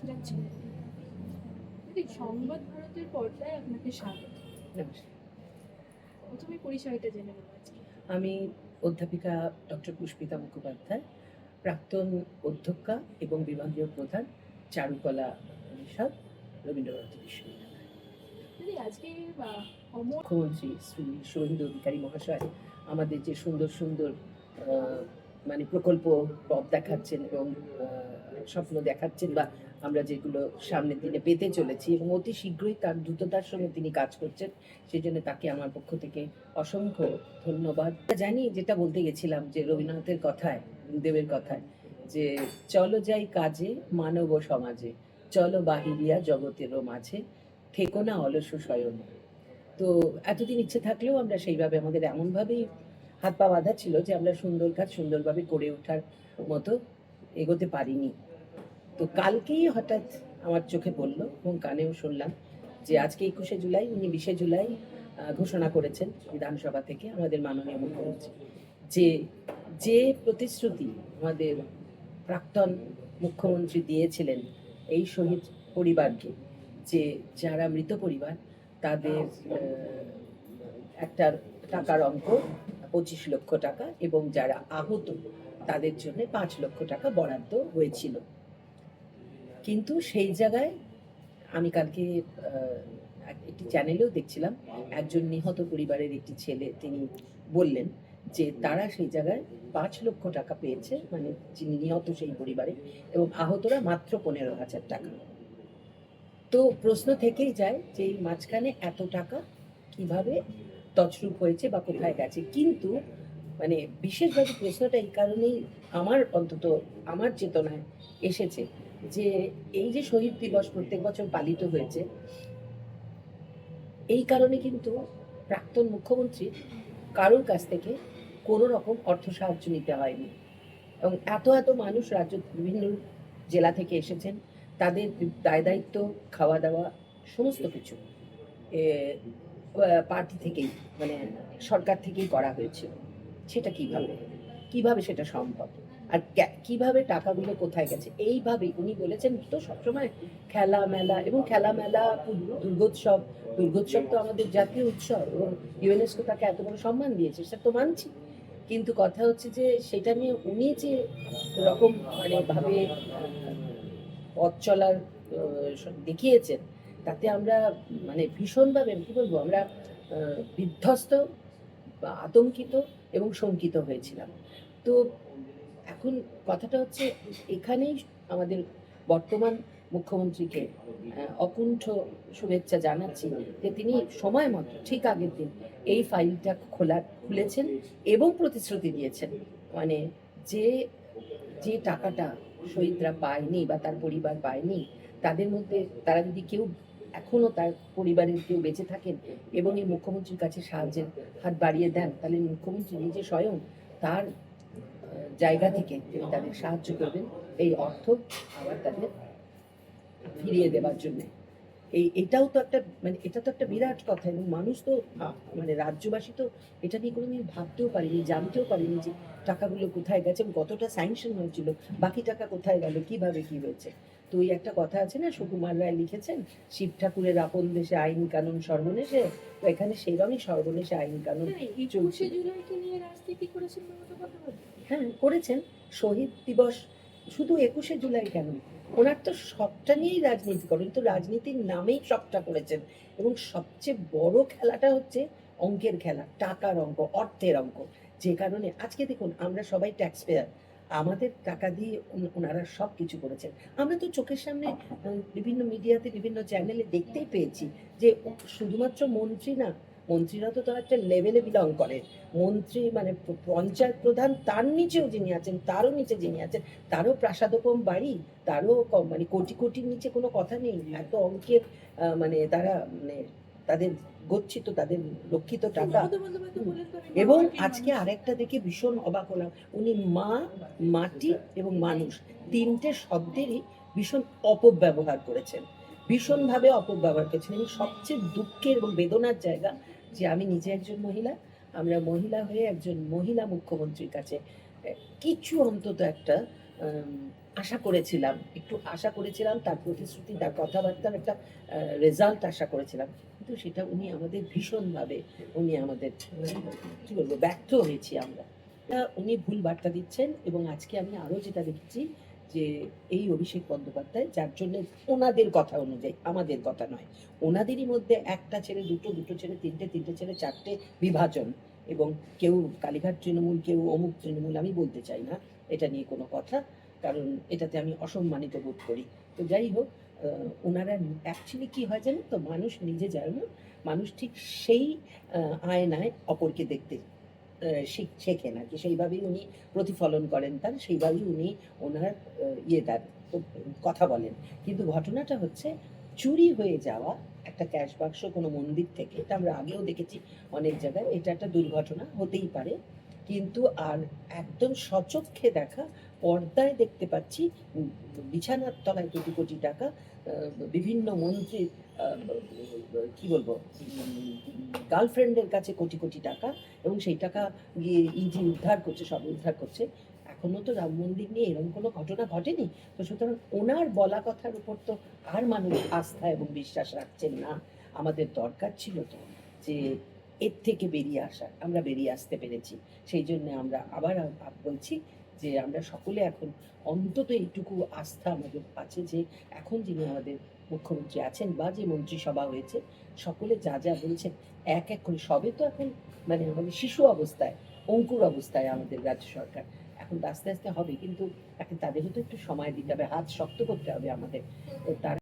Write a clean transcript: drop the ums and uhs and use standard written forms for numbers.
যাচ্ছে। দিদি, সংবাদ ভারতের পর্দায় আপনাকে স্বাগত। নমস্কার। প্রথমে পরিচয়টা জেনে নেব আজকে। আমি অধ্যাপিকা ডক্টর পুষ্পিতা মুখোপাধ্যায়, প্রাক্তন অধ্যক্ষা এবং বিভাগীয় প্রধান, চারুকলা অনুষদ, রবীন্দ্রভারতী বিশ্ববিদ্যালয়। দিদি, আজকে অমর মুখ্যমন্ত্রী শ্রী শুভেন্দু অধিকারী মহাশয় আমাদের যে সুন্দর সুন্দর মানে প্রকল্প পথ দেখাচ্ছেন এবং স্বপ্ন দেখাচ্ছেন, বা আমরা যেগুলো সামনের দিনে পেতে চলেছি এবং অতি শীঘ্রই তার দ্রুততার সঙ্গে তিনি কাজ করছেন, সেই জন্য তাকে আমার পক্ষ থেকে অসংখ্য ধন্যবাদ জানি। যেটা বলতে গেছিলাম যে রবীন্দ্রনাথের কথায়, দেবের কথায়, যে চলো যাই কাজে মানব সমাজে, চলো বাহিরিয়া জগতেরও মাঝে, থেকো না অলস শয়নে। তো এতদিন ইচ্ছে থাকলেও আমরা সেইভাবে আমাদের এমনভাবেই হাত পা বাঁধা ছিল যে আমরা সুন্দর কাজ সুন্দরভাবে করে ওঠার মতো এগোতে পারিনি। তো কালকেই হঠাৎ আমার চোখে পড়লো এবং কানেও শুনলাম যে আজকে 21শে জুলাই, উনি 20শে জুলাই ঘোষণা করেছেন বিধানসভা থেকে আমাদের মাননীয় মুখ্যমন্ত্রী, যে যে প্রতিশ্রুতি আমাদের প্রাক্তন মুখ্যমন্ত্রী দিয়েছিলেন এই শহীদ পরিবারকে, যে যারা মৃত পরিবার তাদের একটা টাকার অঙ্ক 25 লক্ষ টাকা এবং যারা আহত তাদের জন্য 5 লক্ষ টাকা বরাদ্দ হয়েছিল। কিন্তু সেই জায়গায় আমি কালকে একটি চ্যানেলেও দেখছিলাম, একজন নিহত পরিবারের একটি ছেলে তিনি বললেন যে তারা সেই জায়গায় 5 লক্ষ টাকা পেয়েছে, মানে যিনি নিহত সেই পরিবারে, এবং আহতরা মাত্র 15,000 টাকা। তো প্রশ্ন থেকেই যায় যে এই মাঝখানে এত টাকা কিভাবে তছরূপ হয়েছে বা কোথায় গেছে। কিন্তু মানে বিশেষভাবে প্রশ্নটা এই কারণেই আমার, অন্তত আমার চেতনায় এসেছে, যে এই যে শহীদ দিবস প্রত্যেক বছর পালিত হয়েছে, এই কারণে কিন্তু প্রাক্তন মুখ্যমন্ত্রী কারোর কাছ থেকে কোনো রকম অর্থ সাহায্য নিতে হয়নি। এবং এত এত মানুষ রাজ্য বিভিন্ন জেলা থেকে এসেছেন, তাদের দায় দায়িত্ব, খাওয়া দাওয়া, সমস্ত কিছু পার্টি থেকেই, মানে সরকার থেকেই করা হয়েছিল। সেটা কিভাবে কিভাবে সেটা সম্ভব, আর কিভাবে টাকাগুলো কোথায় গেছে? এইভাবেই উনি বলেছেন তো সবসময় খেলা মেলা, এবং খেলা মেলা, দুর্গোৎসব, দুর্গোৎসব তো আমাদের জাতীয় উৎসব এবং ইউনেস্কো তাকে এত বড় সম্মান দিয়েছে, সেটা তো মানছি। কিন্তু কথা হচ্ছে যে সেটা নিয়ে উনি যে রকম মানে ভাবে পথ চলার দেখিয়েছেন, তাতে আমরা মানে ভীষণভাবে কি বলবো, আমরা বিধ্বস্ত বা আতঙ্কিত এবং শঙ্কিত হয়েছিলাম। তো এখন কথাটা হচ্ছে এখানেই আমাদের বর্তমান মুখ্যমন্ত্রীকে অকুণ্ঠ শুভেচ্ছা জানাচ্ছি যে তিনি সময় মতো ঠিক আগের দিন এই ফাইলটা খুলেছেন এবং প্রতিশ্রুতি দিয়েছেন, মানে যে যে টাকাটা শহীদরা পায়নি বা তার পরিবার পায়নি, তাদের মধ্যে তারা যদি কেউ এখনো তার পরিবারের কেউ বেঁচে থাকেন এবং এই মুখ্যমন্ত্রীর কাছে সাহায্যের হাত বাড়িয়ে দেন, তাহলে মুখ্যমন্ত্রী নিজে স্বয়ং তার জায়গা থেকে তিনি তাদের সাহায্য করবেন এই অর্থ আবার তাদের ফিরিয়ে দেওয়ার জন্য। এটাও তো একটা, মানে এটা তো একটা বিরাট কথা, এবং মানুষ তো মানে রাজ্যবাসী তো এটা নিয়ে কোনোদিন ভাবতেও পারেনি, জানতেও পারেনি যে টাকাগুলো কোথায় গেছে এবং কতটা স্যাংশন হয়েছিল, বাকি টাকা কোথায় গেল, কিভাবে কি হয়েছে। তো ওই একটা কথা আছে না, সুকুমার রায় লিখেছেন, শিব ঠাকুরের আপন দেশে আইন কানুন সর্বনেশে, তো এখানে সেইরকমই সর্বনেশে আইন কানুন চলছে। 21শে জুলাইকে নিয়ে রাজনীতি করেছেন মমতা বন্দ্যোপাধ্যায়? হ্যাঁ, করেছেন। শহীদ দিবস শুধু 21শে জুলাই কেন, ওনার তো সবটা নিয়েই রাজনীতি করেন, তো রাজনীতির নামেই সবটা করেছেন। এবং সবচেয়ে বড় খেলাটা হচ্ছে অঙ্কের খেলা, টাকার অঙ্ক, অর্থের অঙ্ক। যে কারণে আজকে দেখুন আমরা সবাই ট্যাক্স পেয়ার, আমাদের টাকা দিয়ে ওনারা সব কিছু করেছেন। আমরা তো চোখের সামনে বিভিন্ন মিডিয়াতে, বিভিন্ন চ্যানেলে দেখতেই পেয়েছি যে শুধুমাত্র মন্ত্রী না, মন্ত্রীরা তো তার একটা লেভেলে বিলং করে, মন্ত্রী মানে পঞ্চায়েত প্রধান, তার নিচেও যিনি আছেন, তারও নিচে যিনি আছেন, তারও প্রাসাদোপম বাড়ি, তারও মানে কোটি কোটির নিচে কোনো কথা নেই, এত অঙ্কের মানে তারা মানে তাদের গচ্ছিত, তাদের রক্ষিত টাকা। এবং আজকে আরেকটা দেখে ভীষণ অবাক হলাম, উনি মা, মাটি এবং মানুষ তিনটে শব্দেরই ভীষণ অপব্যবহার করেছেন, ভীষণভাবে অপব্যবহার করেছেন। এবং সবচেয়ে দুঃখের এবং বেদনার জায়গা যে আমি নিজে একজন মহিলা, আমরা মহিলা হয়ে একজন মহিলা মুখ্যমন্ত্রীর কাছে কিছু অন্তত একটা আশা করেছিলাম, একটু আশা করেছিলাম, তার প্রতিশ্রুতি, তার কথাবার্তার একটা রেজাল্ট আশা করেছিলাম, কিন্তু সেটা উনি আমাদের ভীষণভাবে, উনি আমাদের কি বলবো, ব্যর্থ হয়েছি আমরা। উনি ভুল বার্তা দিচ্ছেন, এবং আজকে আমি আরো যেটা দেখছি যে এই অভিষেক বন্দ্যোপাধ্যায়, যার জন্য ওনাদের কথা অনুযায়ী, আমাদের কথা নয়, ওনাদেরই মধ্যে একটা ছেড়ে দুটো, দুটো ছেড়ে তিনটে, তিনটে ছেড়ে চারটে বিভাজন, এবং কেউ কালীঘাট তৃণমূল, কেউ অমুক তৃণমূল, আমি বলতে চাই না এটা নিয়ে কোনো কথা, কারণ এটাতে আমি অসম্মানিত বোধ করি। তো যাই হোক, ওনারা অ্যাকচুয়ালি কি হয় জানেন তো, মানুষ নিজে যায় না, মানুষ ঠিক সেই আয়নায় অপরকে দেখতে শেখেন আর কি, সেইভাবেই উনি প্রতিফলন করেন তার, সেইভাবেই উনি ওনার তার কথা বলেন। কিন্তু ঘটনাটা হচ্ছে, চুরি হয়ে যাওয়া একটা ক্যাশ বাক্স কোনো মন্দির থেকে, এটা আমরা আগেও দেখেছি অনেক জায়গায়, এটা একটা দুর্ঘটনা হতেই পারে, কিন্তু আর একদম সচক্ষে দেখা, পর্দায় দেখতে পাচ্ছি বিছানার তলায় কোটি কোটি টাকা, বিভিন্ন মন্ত্রীর কি বলবো, গার্লফ্রেন্ডের কাছে কোটি কোটি টাকা, এবং সেই টাকা গিয়ে ইডি উদ্ধার করছে, সব উদ্ধার করছে। এখনো তো রাম মন্দির নিয়ে এরকম কোনো ঘটনা ঘটেনি, তো সুতরাং ওনার বলা কথার উপর তো আর মানুষ আস্থা এবং বিশ্বাস রাখছেন না। আমাদের দরকার ছিল তো যে এর থেকে বেরিয়ে আসা, আমরা বেরিয়ে আসতে পেরেছি। সেই জন্য আমরা আবার বলছি যে আমরা সকলে এখন অন্তত এইটুকু আস্থা আমাদের আছে যে এখন যিনি আমাদের মুখ্যমন্ত্রী আছেন, বা যে মন্ত্রিসভা হয়েছে, সকলে যা যা বলছেন এক এক করে, সবে তো এখন মানে আমাদের শিশু অবস্থায়, অঙ্কুর অবস্থায় আমাদের রাজ্য সরকার, এখন তো আস্তে আস্তে হবে, কিন্তু এখন তাদেরও তো একটু সময় দিতে হবে, হাত শক্ত করতে হবে আমাদের। তো তার